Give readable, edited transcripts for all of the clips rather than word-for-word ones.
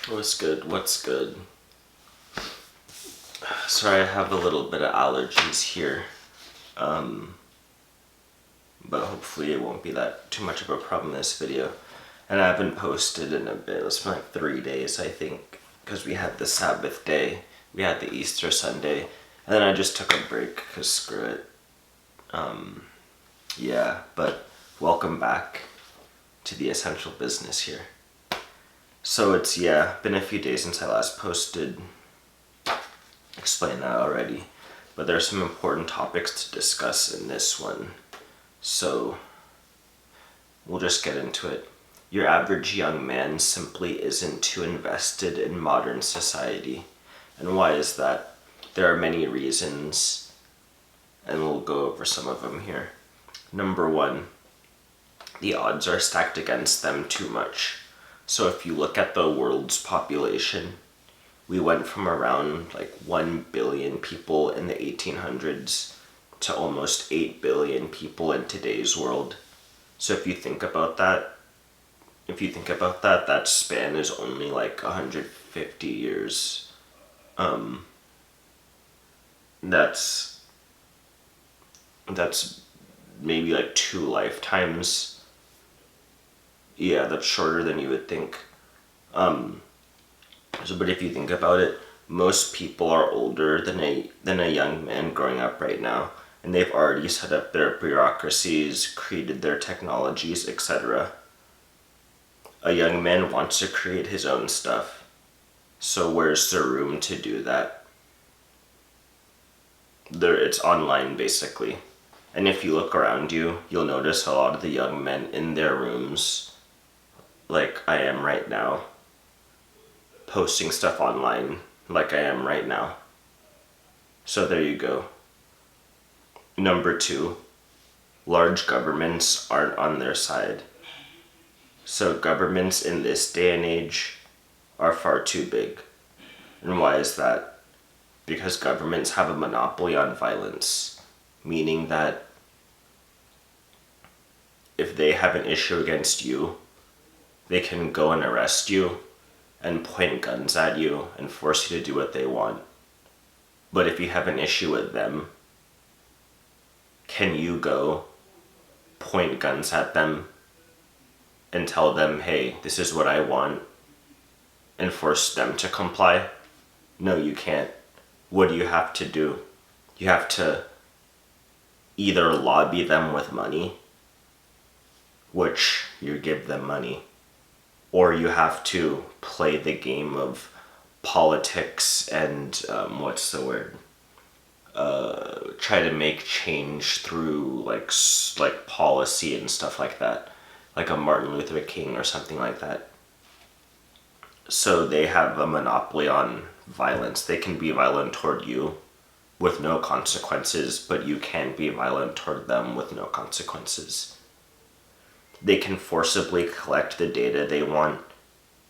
What's good? What's good? Sorry, I have a little bit of allergies here, but hopefully it won't be that too much of a problem in this video. And I haven't posted in a bit. It's been like 3 days, I think, because we had the Sabbath day, we had the Easter Sunday, and then I just took a break because screw it. Yeah, but welcome back to the essential business here. So it's, been a few days since I last posted. Explained that already, but there are some important topics to discuss in this one, so we'll just get into it. Your average young man simply isn't too invested in modern society. And why is that? There are many reasons, and we'll go over some of them here. Number one, the odds are stacked against them too much. So if you look at the world's population, we went from around like 1 billion people in the 1800s to almost 8 billion people in today's world. So if you think about that, that span is only like 150 years. That's maybe like 2 lifetimes. Yeah, that's shorter than you would think. But if you think about it, most people are older than a young man growing up right now, and they've already set up their bureaucracies, created their technologies, etc. A young man wants to create his own stuff, so where's the room to do that? It's online basically, and if you look around you, you'll notice a lot of the young men in their rooms, like I am right now, posting stuff online like I am right now. So there you go. Number two, large governments aren't on their side. So governments in this day and age are far too big. And why is that? Because governments have a monopoly on violence, meaning that if they have an issue against you, they can go and arrest you and point guns at you and force you to do what they want. But if you have an issue with them, can you go point guns at them and tell them, hey, this is what I want, and force them to comply? No, you can't. What do you have to do? You have to either lobby them with money, which you give them money, or you have to play the game of politics and try to make change through like policy and stuff like that, like a Martin Luther King or something like that. So they have a monopoly on violence. They can be violent toward you with no consequences, but you can't be violent toward them with no consequences. They can forcibly collect the data they want,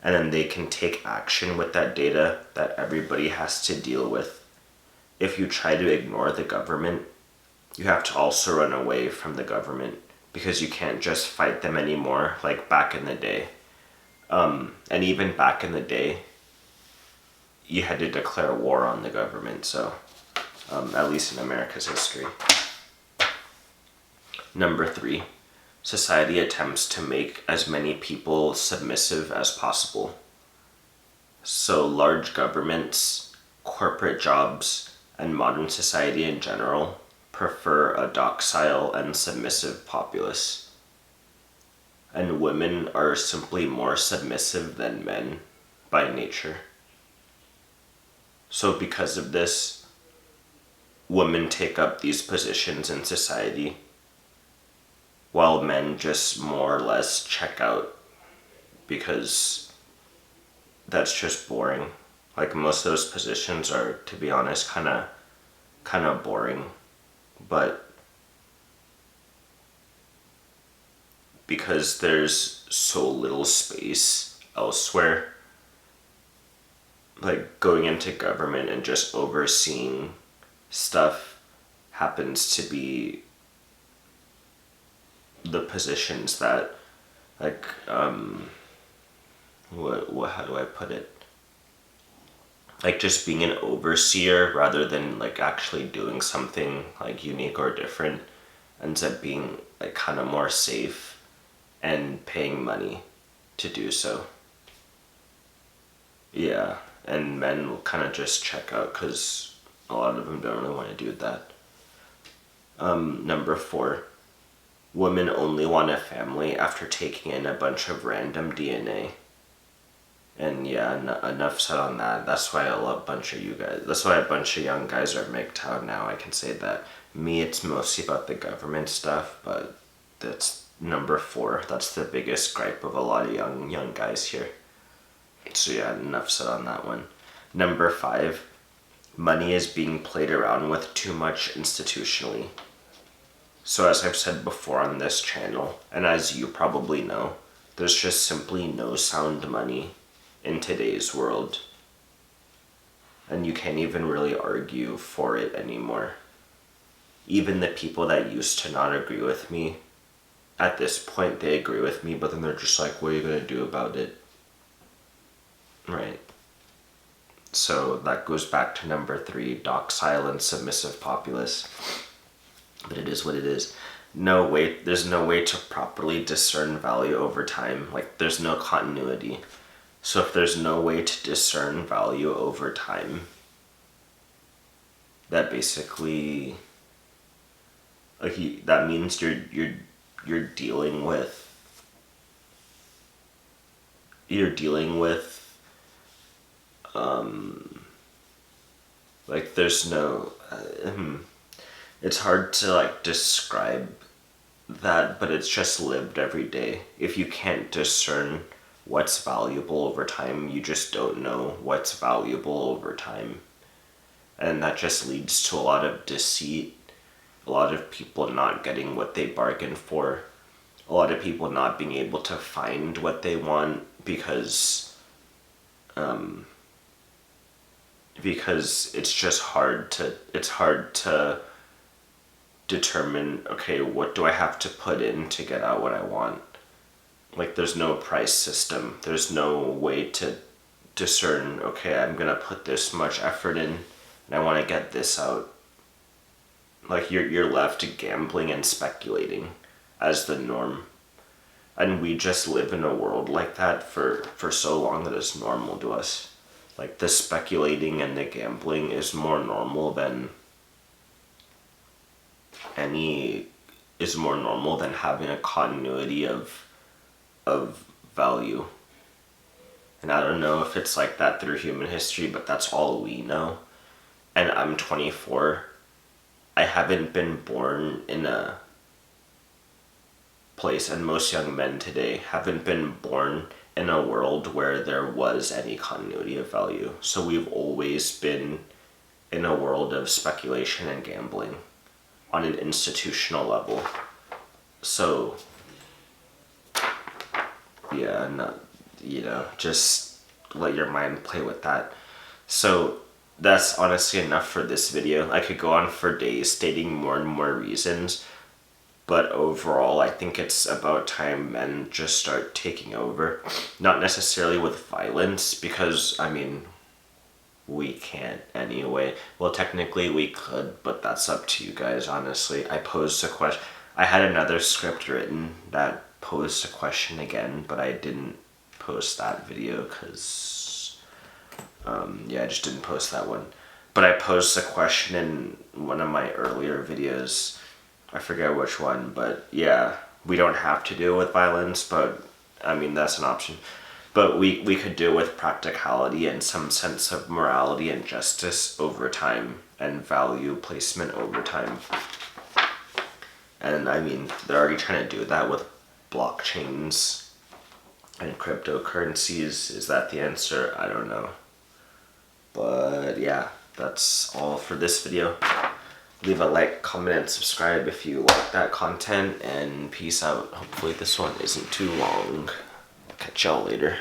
and then they can take action with that data that everybody has to deal with. If you try to ignore the government, you have to also run away from the government, because you can't just fight them anymore like back in the day. And even back in the day, you had to declare war on the government, so at least in America's history. Number three, society attempts to make as many people submissive as possible. So large governments, corporate jobs, and modern society in general prefer a docile and submissive populace. And women are simply more submissive than men by nature. So because of this, women take up these positions in society, while men just more or less check out, because that's just boring. Like most of those positions are, to be honest, kind of boring, but because there's so little space elsewhere, like going into government and just overseeing stuff happens to be the positions that, like, how do I put it? like just being an overseer rather than like actually doing something like unique or different ends up being like kind of more safe and paying money to do so. Yeah, and men will kind of just check out because a lot of them don't really want to do that. Number 4, women only want a family after taking in a bunch of random DNA. And yeah, enough said on that. That's why a bunch of you guys, that's why a bunch of young guys are MGTOW now. I can say that. Me, it's mostly about the government stuff, but that's number 4. That's the biggest gripe of a lot of young guys here. So yeah, enough said on that one. Number 5, money is being played around with too much institutionally. So as I've said before on this channel, and as you probably know, there's just simply no sound money in today's world. And you can't even really argue for it anymore. Even the people that used to not agree with me, at this point they agree with me, but then they're just like, what are you going to do about it? Right. So that goes back to number 3, docile and submissive populace. But it is what it is. There's no way to properly discern value over time. Like, there's no continuity. So if there's no way to discern value over time, that basically, like, that means you're dealing with like, there's no it's hard to like describe that, but it's just lived every day. If you can't discern what's valuable over time, you just don't know what's valuable over time. And that just leads to a lot of deceit, a lot of people not getting what they bargained for, a lot of people not being able to find what they want because it's just hard to determine, okay, what do I have to put in to get out what I want? Like, there's no price system. There's no way to discern, okay, I'm gonna put this much effort in and I want to get this out. Like, you're left to gambling and speculating as the norm. And we just live in a world like that for so long that it's normal to us. Like, the speculating and the gambling is more normal than having a continuity of value. And I don't know if it's like that through human history, but that's all we know. And I'm 24. I haven't been born in a place, and most young men today haven't been born in a world where there was any continuity of value. So we've always been in a world of speculation and gambling on an institutional level. So yeah, just let your mind play with that. So that's honestly enough for this video. I could go on for days stating more and more reasons, but overall I think it's about time men just start taking over. Not necessarily with violence, because I mean, we can't anyway. Well, technically we could, but that's up to you guys, honestly. I posed a question. I had another script written that posed a question again, but I didn't post that video because I just didn't post that one. But I posed a question in one of my earlier videos. I forget which one, but yeah, we don't have to deal with violence, but I mean, that's an option. But we could do it with practicality and some sense of morality and justice over time, and value placement over time. And I mean, they're already trying to do that with blockchains and cryptocurrencies. Is that the answer? I don't know. But yeah, that's all for this video. Leave a like, comment, and subscribe if you like that content, and peace out. Hopefully this one isn't too long. Catch y'all later.